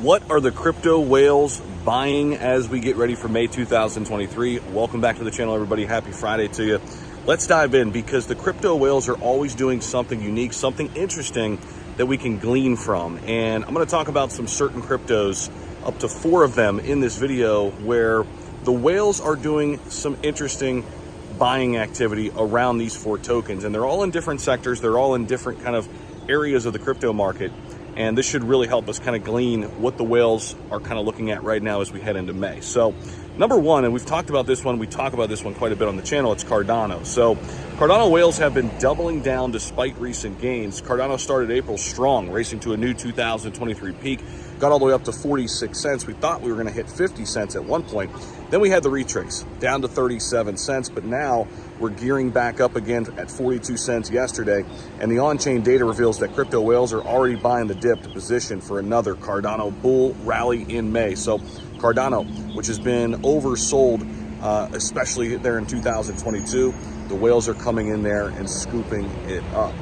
What are the crypto whales buying as we get ready for May 2023? Welcome back to the channel, everybody. Happy Friday to you. Let's dive in because the crypto whales are always doing something unique, something interesting that we can glean from. And I'm going to talk about some certain cryptos, up to 4 of them in this video, where the whales are doing some interesting buying activity around these 4 tokens. And they're all in different sectors. They're all in different kind of areas of the crypto market. And this should really help us kind of glean what the whales are kind of looking at right now as we head into May. So number 1, and we've talked about this one, we talk about this one quite a bit on the channel, it's Cardano. So Cardano whales have been doubling down despite recent gains. Cardano started April strong, racing to a new 2023 peak, got all the way up to 46 cents. We thought we were going to hit 50 cents at one point. Then we had the retrace down to 37 cents, but now we're gearing back up again at 42 cents yesterday. And the on-chain data reveals that crypto whales are already buying the dip to position for another Cardano bull rally in May. So Cardano, which has been oversold, especially there in 2022, the whales are coming in there and scooping it up.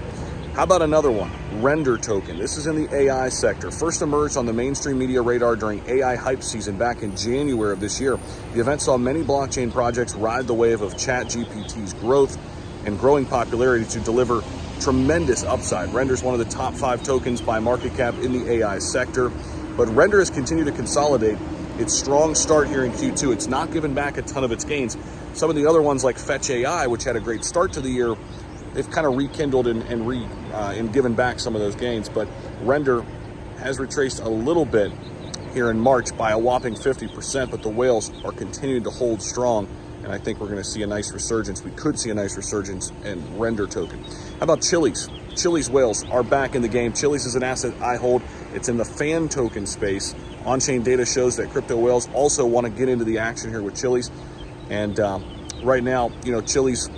How about another one? Render token. This is in the AI sector. First emerged on the mainstream media radar during AI hype season back in January of this year. The event saw many blockchain projects ride the wave of ChatGPT's growth and growing popularity to deliver tremendous upside. Render is one of the top 5 tokens by market cap in the AI sector, but Render has continued to consolidate its strong start here in Q2. It's not given back a ton of its gains. Some of the other ones like Fetch AI, which had a great start to the year, they've kind of rekindled and given back some of those gains, but Render has retraced a little bit here in March by a whopping 50%, but the whales are continuing to hold strong, and I think we're going to see a nice resurgence. We could see a nice resurgence in Render token. How about Chiliz? Chiliz whales are back in the game. Chiliz is an asset I hold. It's in the fan token space. On-chain data shows that crypto whales also want to get into the action here with Chiliz, and right now, Chiliz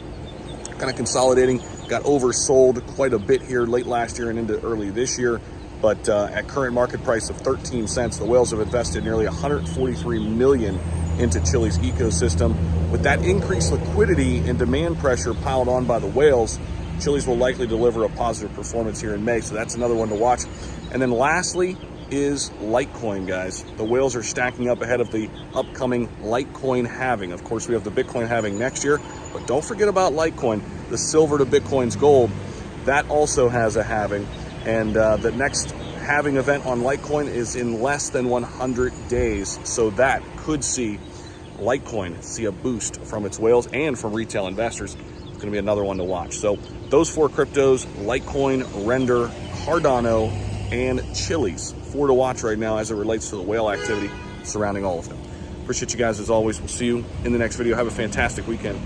kind of consolidating, got oversold quite a bit here late last year and into early this year. But at current market price of 13 cents, the whales have invested nearly 143 million into Chiliz ecosystem. With that increased liquidity and demand pressure piled on by the whales, Chiliz will likely deliver a positive performance here in May. So that's another one to watch. And then lastly is Litecoin, guys. The whales are stacking up ahead of the upcoming Litecoin halving. Of course, we have the Bitcoin halving next year, but don't forget about Litecoin, the silver to Bitcoin's gold. That also has a halving, and the next halving event on Litecoin is in less than 100 days. So that could see Litecoin see a boost from its whales and from retail investors. It's going to be another one to watch. So those 4 cryptos, Litecoin, Render, Cardano, and Chiliz, 4 to watch right now as it relates to the whale activity surrounding all of them. Appreciate you guys as always. We'll see you in the next video. Have a fantastic weekend.